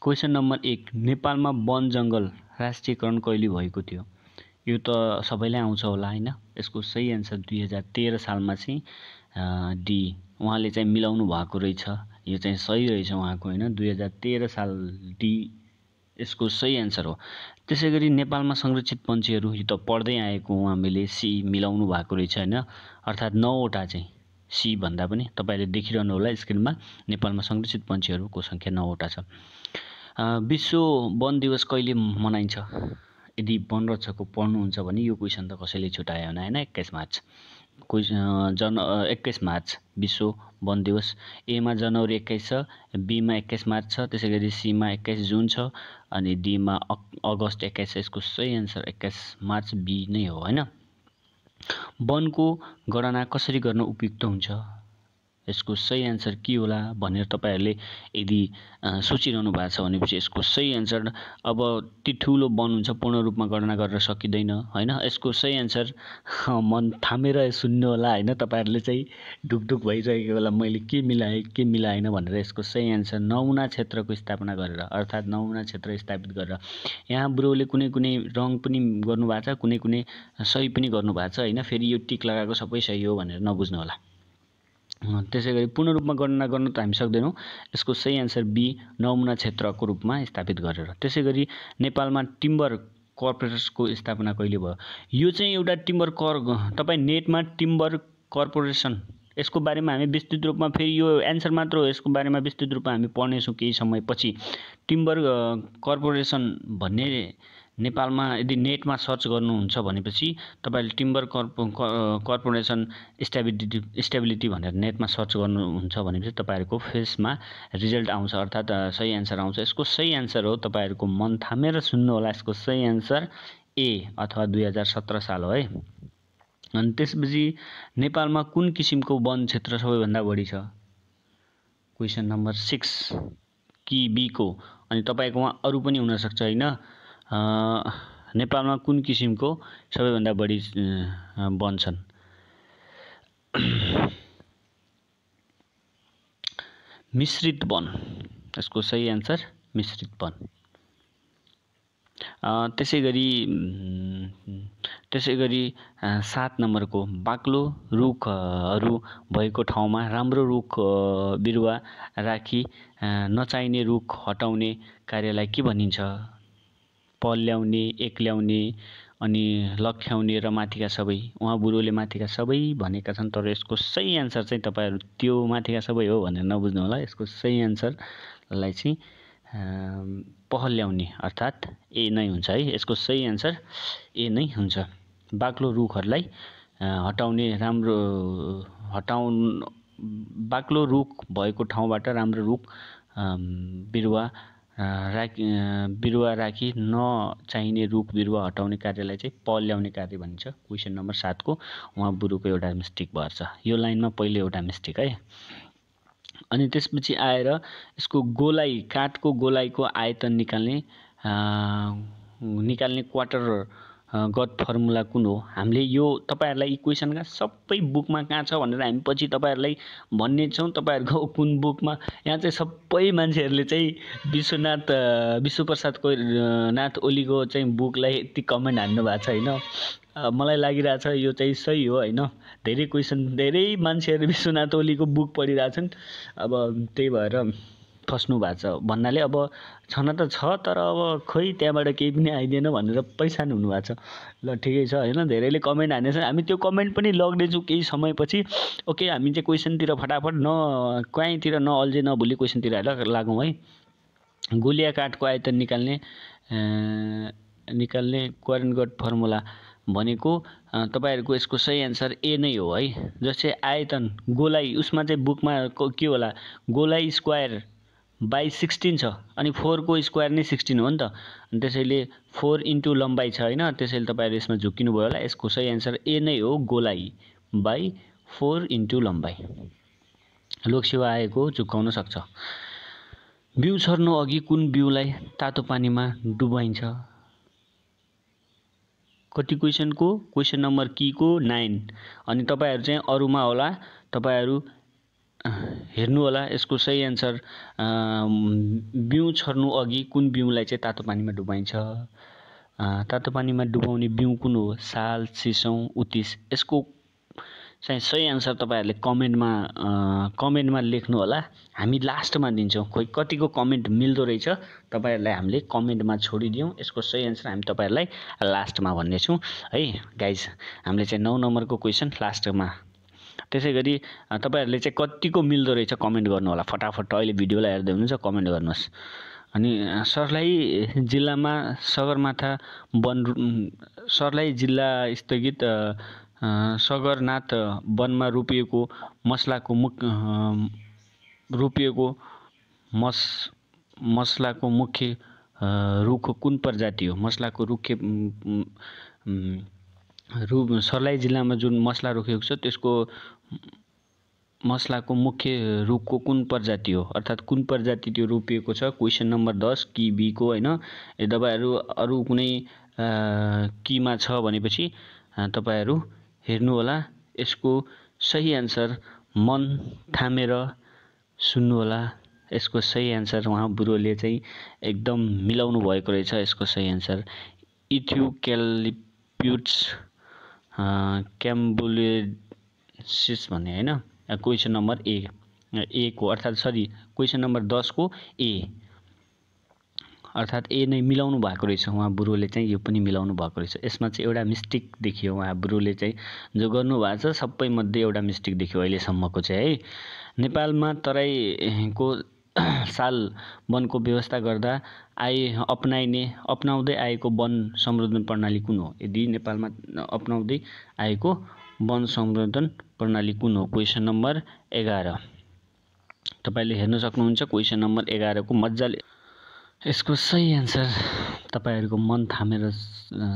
Question number 1 नेपालमा वन जङ्गल राष्ट्रियकरण कहिले भएको थियो? यो त सबैलाई आउँछ होला हैन। यसको सही एन्सर 2013 सालमा चाहिँ डी उहाँले चाहिँ मिलाउनु भएको रहेछ। यो चाहिँ सही रहेछ उहाँको हैन। 2013 साल डी यसको सही एन्सर हो। त्यसैगरी नेपालमा संरक्षित पन्छीहरू यो त पढ्दै आएको हो हामीले, सी मिलाउनु भएको रहेछ हैन। अर्थात् 9 वटा चाहिँ सी भन्दा पनि तपाईले देखिरहनु होला स्क्रिनमा। नेपालमा संरक्षित पन्छीहरूको संख्या 9 वटा छ। विश्व वन दिवस कहिले मनाइन्छ? यदि वन रक्षकको पढ्नुहुन्छ भने यो क्वेसन त कसैले छुटायो होइन हैन। 21 मार्च 21 मार्च विश्व वन दिवस। ए मा जनवरी 21 छ, बी मा 21 मार्च छ, त्यसैगरी सी मा 21 जुन छ अनि डी मा अगस्त 21 छ। यसको सही एन्सर 21 मार्च बी नै हो हैन। वनको गणना कसरी गर्न उपयुक्त हुन्छ? यसको सही एन्सर के होला भनेर तपाईहरुले यदि सोचिरहनु भएको छ भनेपछि यसको सही एन्सर अब ती ठुलो वन हुन्छ पूर्ण रूपमा गणना गर्न सकिदैन हैन। यसको सही एन्सर मन थामेर सुन्नु होला हैन। तपाईहरुले चाहिँ ढुकढुक भइरहेको बेला मैले के मिलाए के मिलाएन भनेर यसको सही एन्सर नमुना क्षेत्रको स्थापना गरेर अर्थात् नमुना क्षेत्र स्थापित गरेर। यहाँ ब्रोले कुनै कुनै रङ पनि गर्नु भएको छ, कुनै कुनै सही पनि गर्नु भएको छ हैन। फेरि यो टिक लगाएको सबै सही हो भनेर नबुझ्नु होला। त्यसैगरी पूर्ण रूपमा गणना गर्न त हामी सक्दैनौं। यसको सही एन्सर बी नमुना क्षेत्रको रूपमा स्थापित गरेर। त्यसैगरी नेपालमा टिम्बर कर्पोरेसनको स्थापना कहिले भयो? यो चाहिँ एउटा टिम्बर तपाई नेटमा टिम्बर कर्पोरेसन यसको बारेमा हामी विस्तृत रूपमा फेरि यो एन्सर मात्र हो, यसको बारेमा विस्तृत रूपमा हामी पढ्नेछौं केही समयपछि। टिम्बर कर्पोरेसन भन्ने नेपालमा यदि नेटमा सर्च गर्नुहुन्छ भनेपछि तपाईले टिम्बर कर्पोरेसन स्टेबिलिटी भनेर नेटमा सर्च गर्नुहुन्छ भनेपछि तपाईहरुको फेसमा रिजल्ट आउँछ अर्थात् सही एन्सर आउँछ। यसको सही एन्सर हो, तपाईहरुको मन थामेर सुन्नु होला। यसको सही एन्सर ए अथवा 2017 साल हो है। अनि त्यसपछि नेपालमा कुन किसिमको वन क्षेत्र सबैभन्दा बढी छ? क्वेशन नम्बर 6 कि बी को। अनि तपाईकोमा अरु पनि हुन सक्छ हैन। नेपालमा कुन किसिमको सबैभन्दा बढी वन छन्? मिश्रित वन। यसको सही एन्सर मिश्रित वन। त्यसैगरी 7 नम्बरको बाक्लो रुखहरू भएको ठाउँमा राम्रो रुख बिरुवा राखी नचाहिने रुख हटाउने कार्यलाई के भनिन्छ? पल्याउने, एक्ल्याउने अनि लख्याउने र माथिका सबै। उहाँ बुढोले माथिका सबै भनेका छन् तर यसको सही एन्सर चाहिँ तपाईहरु त्यो माथिका सबै हो भनेर नबुझ्नु होला। यसको सही एन्सरलाई चाहिँ पहल्याउने अर्थात् ए नै हुन्छ है। यसको सही एन्सर ए नै हुन्छ। बाक्लो रुखहरूलाई हटाउने बाक्लो रुख भएको ठाउँबाट राम्रो रुख बिरुवा राखी नचाहिने रुख बिरुवा हटाउने कार्यलाई चाहिँ पहल्याउने कार्य भनिन्छ। क्वेशन नम्बर 7 को उहाँ बुढोको एउटा मिस्टेक भर्छ। यो लाइनमा पहिले एउटा मिस्टेक है। अनि त्यसपछि आएर यसको गोलाइ काठको गोलाइको आयतन निकाल्ने क्वार्टर गत फर्मुला कुन हो? हामीले यो तपाईहरुलाई इक्वेसनका सबै बुकमा कहाँ छ भनेर हामी पछि तपाईहरुलाई भन्ने छौं। तपाईहरुको कुन बुकमा यहाँ चाहिँ सबै मान्छेहरुले चाहिँ विश्वप्रसाद नाथ ओलीको चाहिँ बुकलाई यति कमेन्ट हान्नु भएको छ हैन। मलाई लागिरहेछ यो चाहिँ सही हो हैन। धेरै क्वेशन धेरै मान्छेहरु विश्वनाथ ओलीको बुक पढिरहेछन्। अब त्यही भएर फस्नु भएको छ भन्नाले अब छन त छ तर अब खोइ त्यहाँबाट केही पनि आइदिएन भनेर पैसान हुनु भएको छ। ल ठिकै छ हैन। धेरैले कमेन्ट हानेछन्। हामी त्यो कमेन्ट पनि लग्नेछौं केही समयपछि। ओके हामी चाहिँ क्वेशनतिर फटाफट कहीँतिर नअल्झे नभुली क्वेशनतिर लागौं है। गोलिया काठको आयतन निकाल्ने क्वार्टर फर्मुला भनेको तपाईहरुको यसको सही एन्सर ए नै हो है। जस्तै आयतन गोलाइ उसमा चाहिँ बुकमा के होला? गोलाइ स्क्वायर बाइ 16 छ अनि 4 को स्क्वायर नै 16 हो नि त। अनि त्यसैले 4 इन्टु लम्बाइ छ हैन। त्यसैले तपाईहरु यसमा झुकिनु भयो होला। यसको सही एन्सर ए नै हो गोलाइ बाइ 4 इन्टु लम्बाइ। लोकसेवा आयोगको झुकाउन सक्छ। बिउ छर्नु अघि कुन बिउलाई तातो पानीमा डुबाइन्छ? कति क्वेशनको? क्वेशन नम्बर की को 9। अनि तपाईहरु चाहिँ अरुमा होला। तपाईहरु हेर्नु होला यसको सही एन्सर बिउ छर्नु अघि कुन बिउलाई चाहिँ तातो पानीमा डुबाइन्छ? तातो पानीमा डुबाउने बिउ कुन हो? साल, सिसौँ, उत्तिस। यसको चाहिँ सही एन्सर तपाईँहरूले कमेन्टमा लेख्नु होला। हामी लास्टमा दिन्छौँ। खोइ कतिको कमेन्ट मिल्दो रहेछ तपाईँहरूलाई हामीले कमेन्टमा छोडिदियौँ। यसको सही एन्सर हामी तपाईँहरूलाई लास्टमा भन्नेछौँ है गाइज। हामीले चाहिँ 9 नम्बरको क्वेसन लास्टमा। त्यसै गरी तपाईँहरूले चाहिँ कतिको मिल्दो रहेछ कमेन्ट गर्नु होला। फटाफट अहिले भिडियोलाई हेर्दै हुनुहुन्छ कमेन्ट गर्नुहोस्। अनि सर्लाही जिल्लामा सगरमाथा सर्लाही जिल्ला स्थगित सगरनाथ वनमा रोपिएको मसलाको मुख्य रुख कुन प्रजाति हो? मसलाको सर्लाही जिल्लामा जुन मसला रोपेको छ त्यसको मसलाको मुख्य रुखको कुन प्रजाति हो? अर्थात् कुन प्रजाति त्यो रोपिएको छ? क्वेसन नम्बर 10 कि बी को होइन। यदि तपाईँहरू अरू कुनै कीमा छ भनेपछि तपाईँहरू हेर्नु होला। यसको सही एन्सर मन थामेर सुन्नु होला। यसको सही एन्सर उहाँ बुढोले चाहिँ एकदम मिलाउनु भएको रहेछ। यसको सही एन्सर इथियोक्यालिप्टस क्याम्बुलेन्सिस भन्ने होइन। क्वेसन नम्बर ए को अर्थात् क्वेसन नम्बर 10 को ए अर्थात् ए नै मिलाउनु भएको रहेछ। उहाँ बुढोले चाहिँ यो पनि मिलाउनु भएको रहेछ। यसमा चाहिँ एउटा मिस्टेक देखियो। उहाँ बुढोले चाहिँ जो गर्नुभएको छ सबै मध्ये एउटा मिस्टेक देखियो अहिलेसम्मको चाहिँ है। नेपालमा तराईको साल वनको व्यवस्था गर्दा अपनाउँदै आएको वन संवर्धन प्रणाली कुन हो? यदि नेपालमा अपनाउँदै आएको वन संवर्धन प्रणाली कुन हो? क्वेसन नम्बर 11 तपाईँले हेर्न सक्नुहुन्छ। क्वेसन नम्बर 11 को मजाले यसको सही एन्सर तपाईँहरूको मन थामेर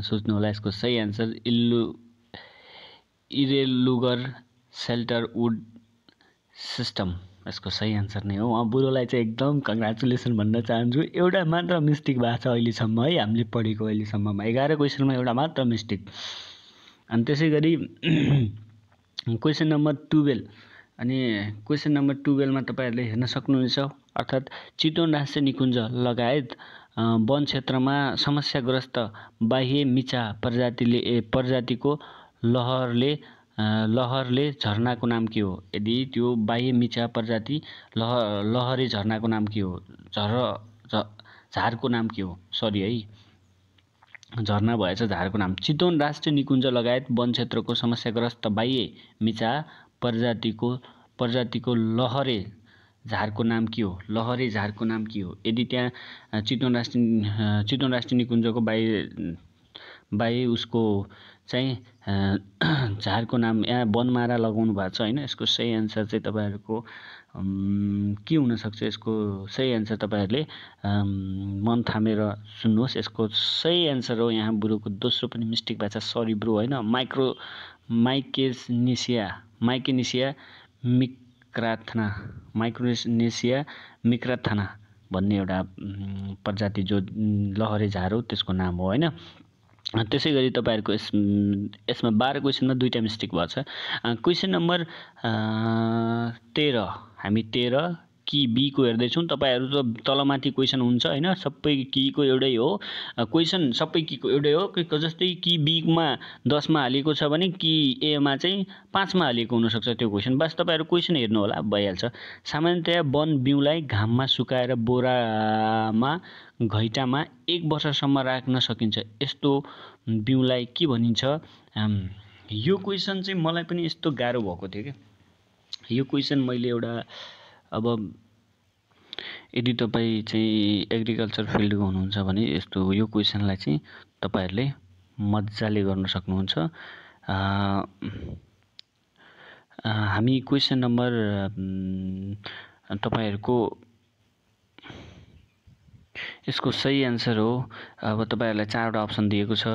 सोच्नु होला। यसको सही एन्सर इरेलुगर सेल्टर वुड सिस्टम यसको सही एन्सर नै हो। उहाँ बुढोलाई चाहिँ एकदम कङ्ग्रेचुलेसन भन्न चाहन्छु। एउटा मात्र मिस्टेक भएको छ अहिलेसम्म है हामीले पढेको अहिलेसम्ममा 11 क्वेसनमा एउटा मात्र मिस्टेक। अनि त्यसै गरी क्वेसन नम्बर 12 अनि क्वेसन नम्बर 12 मा तपाईँहरूले हेर्न सक्नुहुन्छ। अर्थात् चितवन राष्ट्रिय निकुञ्ज लगायत वन क्षेत्रमा समस्याग्रस्त बाह्य मिचा प्रजातिको लहरले झरनाको नाम के हो? यदि त्यो बाह्य मिचा प्रजाति लहरे झरनाको नाम के हो? झारको नाम के हो? सरी है, झरना भएछ, झारको नाम। चितवन राष्ट्रिय निकुञ्ज लगायत वन क्षेत्रको समस्याग्रस्त बाह्य मिचा प्रजातिको लहरे झारको नाम के हो? लहरे झारको नाम के हो? यदि त्यहाँ चितवन राष्ट्रिय निकुञ्जको बाह्य उसको चाहिँ झारको नाम यहाँ वनमारा लगाउनु भएको छ होइन। यसको सही एन्सर चाहिँ तपाईँहरूको के हुनसक्छ? यसको सही एन्सर तपाईँहरूले मन थामेर सुन्नुहोस्। यसको सही एन्सर हो यहाँ ब्रोको दोस्रो पनि मिस्टेक भएको छ। सरी ब्रो होइन। माइक्रोनेसिया मिक्राथना भन्ने एउटा प्रजाति जो लहरे झार हो त्यसको नाम हो होइन। त्यसै गरी तपाईँहरूको यसमा 12 क्वेसनमा दुईटा मिस्टेक भएको छ। क्वेसन नम्बर 13 हामी 13 कि बी को हेर्दैछौँ। तपाईँहरू त तलमाथि क्वेसन हुन्छ होइन। सबै की को एउटै हो क्वेसन, सबै की को एउटै हो। जस्तै कि बीमा 10 मा हालिएको छ भने कि एमा चाहिँ 5 मा हालिएको हुनसक्छ त्यो क्वेसन। बस तपाईँहरू क्वेसन हेर्नु होला भइहाल्छ। सामान्यतया वन बिउलाई घाममा सुकाएर बोरामा घैँटामा 1 वर्षसम्म राख्न सकिन्छ। यस्तो बिउलाई के भनिन्छ? यो क्वेसन चाहिँ मलाई पनि यस्तो गाह्रो भएको थियो क्या। यो क्वेसन मैले एउटा अब यदि तपाईँ चाहिँ एग्रिकल्चर फिल्डको हुनुहुन्छ भने यो क्वेसनलाई चाहिँ तपाईँहरूले मजाले गर्न सक्नुहुन्छ। हामी क्वेसन नम्बर तपाईँहरूको यसको सही एन्सर हो। अब तपाईँहरूलाई 4वटा अप्सन दिएको छ।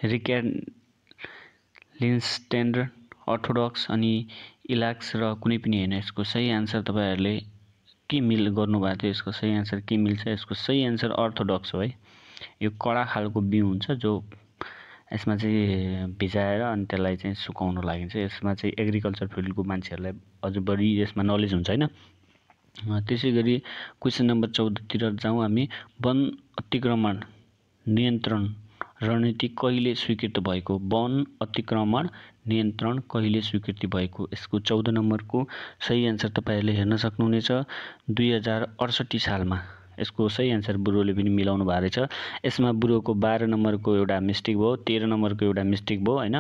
रिक्यालिन्स्टेन्डर, अर्थोडक्स अनि इलाक्स र कुनै पनि होइन। यसको सही एन्सर तपाईँहरूले के गर्नुभएको थियो? यसको सही एन्सर के मिल्छ? यसको सही एन्सर अर्थोडक्स हो है। यो कडा खालको बिउ हुन्छ जो यसमा चाहिँ भिजाएर अनि त्यसलाई चाहिँ सुकाउनु लागि चाहिँ यसमा चाहिँ एग्रिकल्चर फिल्डको मान्छेहरूलाई अझ बढी यसमा नलेज हुन्छ हैन। त्यसै गरी क्वेसन नम्बर 14 तिर जाउँ हामी। वन अतिक्रमण नियन्त्रण रणनीति कहिले स्वीकृत भएको? वन अतिक्रमण नियन्त्रण कहिले स्वीकृति भएको? यसको 14 नम्बरको सही आन्सर तपाईहरुले हेर्न सक्नुहुनेछ 2068 सालमा। यसको सही आन्सर बुरोले पनि मिलाउनु भएको रहेछ। यसमा बुरोको 12 नम्बरको एउटा मिस्टेक भयो, 13 नम्बरको एउटा मिस्टेक भयो हैन,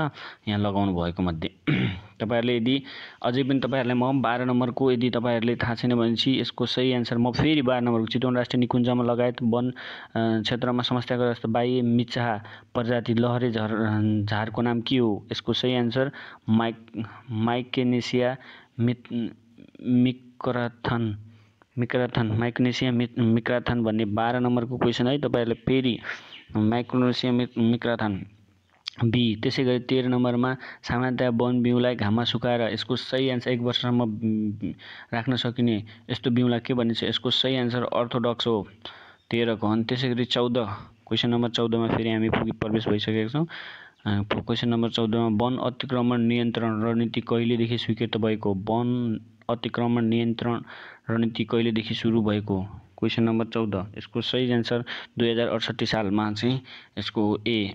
यहाँ लगाउनु भएको मध्ये। तपाईहरुले यदि अझै पनि तपाईहरुलाई म 12 नम्बरको यदि तपाईहरुले थाहा छैन भनेपछि यसको सही आन्सर म फेरि 12 नम्बरको चितवन राष्ट्रिय निकुञ्जमा लगायत वन क्षेत्रमा समस्याग्रस्त बाह्य मिचाहा प्रजाति लहरे झारको नाम के हो? यसको सही आन्सर माइकेनेसिया मिक्राथन भन्ने 12 नम्बरको क्वेसन है। तपाईहरुले फेरि माइक्रोनेसिया मिक्राथन बी। त्यसै गरी 13 नम्बरमा सामान्यतया वन बिउलाई घाममा सुकाएर यसको सही आन्सर 1 वर्षसम्म राख्न सकिने यस्तो बिउलाई के भनिन्छ? यसको सही आन्सर अर्थोडक्स हो 13 को। अनि त्यसै गरी 14 क्वेसन नम्बर 14 मा फेरि हामी प्रवेश भइसकेका छौं। क्वेसन नम्बर 14 मा वन अतिक्रमण नियन्त्रण रणनीति कहिलेदेखि स्वीकृत भएको? वन अतिक्रमण नियन्त्रण रणनीति कहिलेदेखि सुरु भएको? क्वेसन नम्बर 14 यसको सही आन्सर 2068 सालमा चाहिँ यसको ए।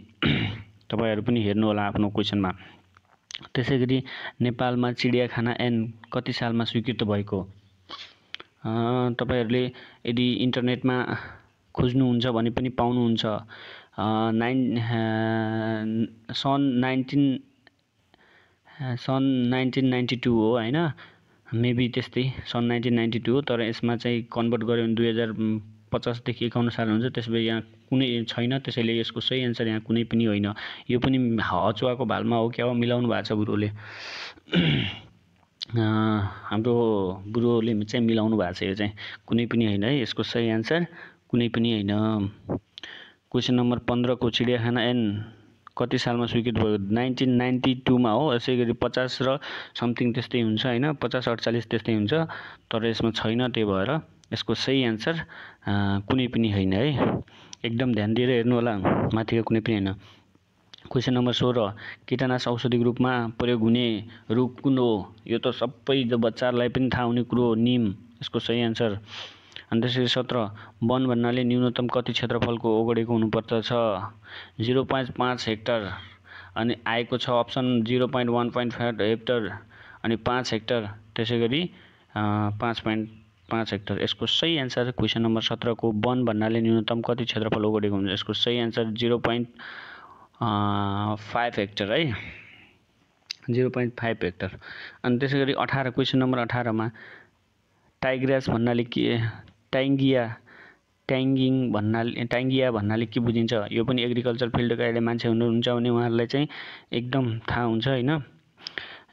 तपाईहरु पनि हेर्नु होला आफ्नो क्वेसनमा। त्यसै गरी नेपालमा चिडियाखाना ऐन कति सालमा स्वीकृत भएको? तपाईहरुले यदि इन्टरनेटमा खोज्नुहुन्छ भने पनि पाउनुहुन्छ। सन् 1992 हो हैन, मेबी त्यस्तै सन् 1992 हो। तर यसमा चाहिँ कन्भर्ट गर्यो भने 2050 देखि 51 साल हुन्छ। त्यसैले यहाँ कुनै छैन, त्यसैले यसको सही आन्सर यहाँ कुनै पनि होइन। यो पनि हचुवाको भालमा हो क्या हो, मिलाउनु भएको छ बुरोले। हाम्रो बुरोले चाहिँ मिलाउनु भएको छ, यो चाहिँ कुनै पनि होइन है। यसको सही आन्सर कुनै पनि होइन। क्वेसन नम्बर 15 को चिडियाखाना ऐन कति सालमा स्वीकृत भयो? 1992 मा हो। यसै गरी 50 र समथिङ त्यस्तै हुन्छ हैन, 50-48 त्यस्तै हुन्छ। तर यसमा छैन, त्यही भएर यसको सही आन्सर कुनै पनि होइन है। एकदम ध्यान दिएर हेर्नु होला, माथिको कुनै पनि होइन। क्वेसन नम्बर 16 कीटनाशक औषधिको रूपमा प्रयोग हुने रुख कुन हो? यो त सबै बच्चाहरूलाई पनि थाहा हुने कुरो हो, नीम। यसको सही आन्सर। अनि त्यसैले 17 वन भन्नाले न्यूनतम कति क्षेत्रफलको ओगडेको हुनुपर्छ? 0.5 हेक्टर। अनि आएको छ अप्सन 0.1.5 हेक्टर अनि 5 हेक्टर, त्यसै गरी 5.5 हेक्टर। यसको सही आन्सर क्वेसन नम्बर 17 को वन भन्नाले न्यूनतम कति क्षेत्रफल ओगडेको हुन्छ? यसको सही आन्सर 0.5 हेक्टर है, 0.5 हेक्टर। अनि त्यसै गरी 18 क्वेसन नम्बर 18 मा टाइग्रास भन्नाले के, टाइङ्गिया भन्नाले के बुझिन्छ? यो पनि एग्रिकल्चर फिल्डका अहिले मान्छे हुनुहुन्छ भने उहाँहरूलाई चाहिँ एकदम थाहा हुन्छ हैन।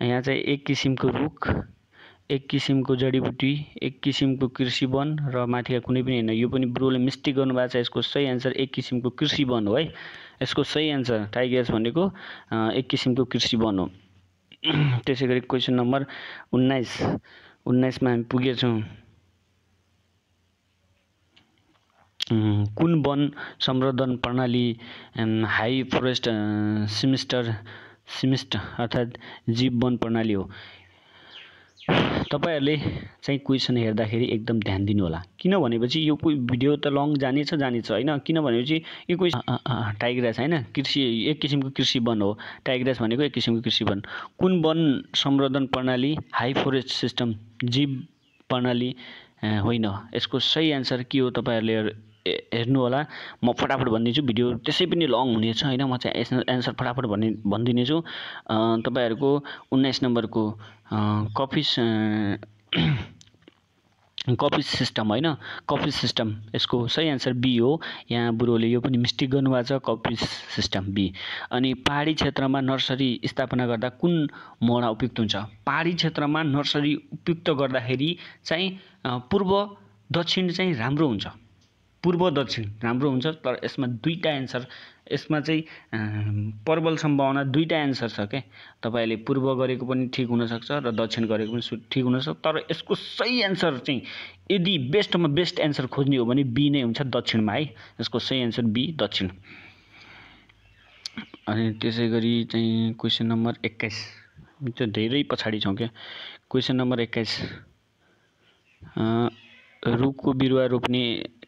यहाँ चाहिँ एक किसिमको रुख, एक किसिमको जडीबुटी, एक किसिमको कृषि वन र माथिका कुनै पनि हैन। यो पनि ब्रोले मिस्टेक गर्नु भएको छ। यसको सही आन्सर एक किसिमको कृषि वन हो है। यसको सही आन्सर टाइग्रास भनेको एक किसिमको कृषि वन हो। त्यसै गरी क्वेसन नम्बर 19 मा हामी पुगेछौँ। कुन वन संवर्धन प्रणाली हाई फरेस्ट सिमिस्ट अर्थात् जीव वन प्रणाली हो? तपाईहरुले चाहिँ क्वेसन हेर्दाखेरि एकदम ध्यान दिनु होला, किनभनेपछि यो भिडियो त लङ जानेछ हैन। किनभनेपछि यो क्वेसन टाइग्रास हैन, कृषि एक किसिमको कृषि वन हो। टाइग्रास भनेको एक किसिमको कृषि वन। कुन वन संवर्धन प्रणाली हाई फरेस्ट सिस्टम जीव प्रणाली होइन? यसको सही आन्सर के हो? तपाईहरुले हेर्नु होला। म फटाफट भनिदिन्छु, भिडियो त्यसै पनि लङ हुनेछ हैन। म चाहिँ एन्सर फटाफट भनिदिनेछु। तपाईहरुको 19 नम्बरको कफी सिस्टम हैन, कफी सिस्टम। यसको सही आन्सर बी हो। यहाँ बुरोले यो पनि मिस्टेक गर्नुभएको छ, कफी सिस्टम बी। अनि पहाडी क्षेत्रमा नर्सरी स्थापना गर्दा कुन मोडा उपयुक्त हुन्छ? पहाडी क्षेत्रमा नर्सरी उपयुक्त गर्दाखेरि चाहिँ पूर्व दक्षिण चाहिँ राम्रो हुन्छ, पूर्व दक्षिण राम्रो हुन्छ। तर यसमा दुईटा एन्सर, यसमा चाहिँ प्रबल सम्भावना दुईटा एन्सर छ के। तपाईले पूर्व गरेको पनि ठीक हुन सक्छ र दक्षिण गरेको पनि ठीक हुन सक्छ। तर यसको सही एन्सर चाहिँ यदि बेस्टमा बेस्ट एन्सर खोज्ने हो भने बी नै हुन्छ, दक्षिणमा है। यसको सही एन्सर बी दक्षिण। अनि त्यसै गरी चाहिँ क्वेसन नम्बर 21 त्यो धेरै पछाडि छौँ क्या। क्वेसन नम्बर 21 रुखको बिरुवा रोप्ने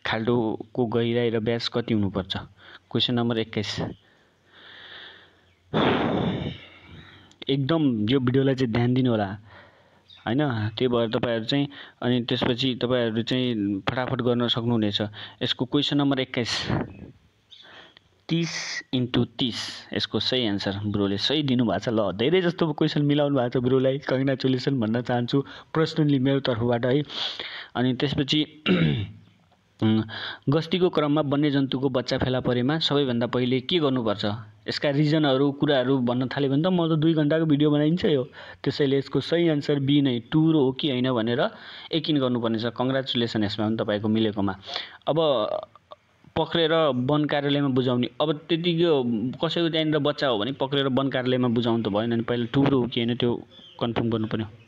खाल्डोको गहिराई र व्यास कति हुनुपर्छ? क्वेसन नम्बर 21 एकदम यो भिडियोलाई चाहिँ ध्यान दिनु होला हैन। त्यही भएर तपाईहरु चाहिँ अनि त्यसपछि तपाईहरु चाहिँ फटाफट गर्न सक्नुहुनेछ। यसको क्वेसन नम्बर 21 30 × 30 यसको सही आन्सर ब्रोले सही दिनुभएको छ। ल धेरै जस्तो क्वेसन मिलाउनु भएको छ ब्रोलाई, कङ्ग्रेचुलेसन भन्न चाहन्छु पर्सनली मेरो तर्फबाट है। अनि त्यसपछि गस्तीको क्रममा वन्यजन्तुको बच्चा फेला परेमा सबैभन्दा पहिले के गर्नुपर्छ? यसका रिजनहरू कुराहरू भन्न थाल्यो भने त म त 2 घण्टाको भिडियो बनाइन्छ यो। त्यसैले यसको सही आन्सर बी नै टुरो हो कि हैन भनेर यकिन गर्नुपर्ने छ। कङ्ग्रेचुलेसन यसमा पनि तपाईको मिलेकोमा। अब पक्रेर वन कार्यालयमा बुझाउने, अब त्यतिको कसैको त्यहाँनिर बच्चा हो भने पक्रेर वन कार्यालयमा बुझाउनु त भएन नि, पहिला टुरो हो कि हैन त्यो कन्फर्म गर्नु पर्यो।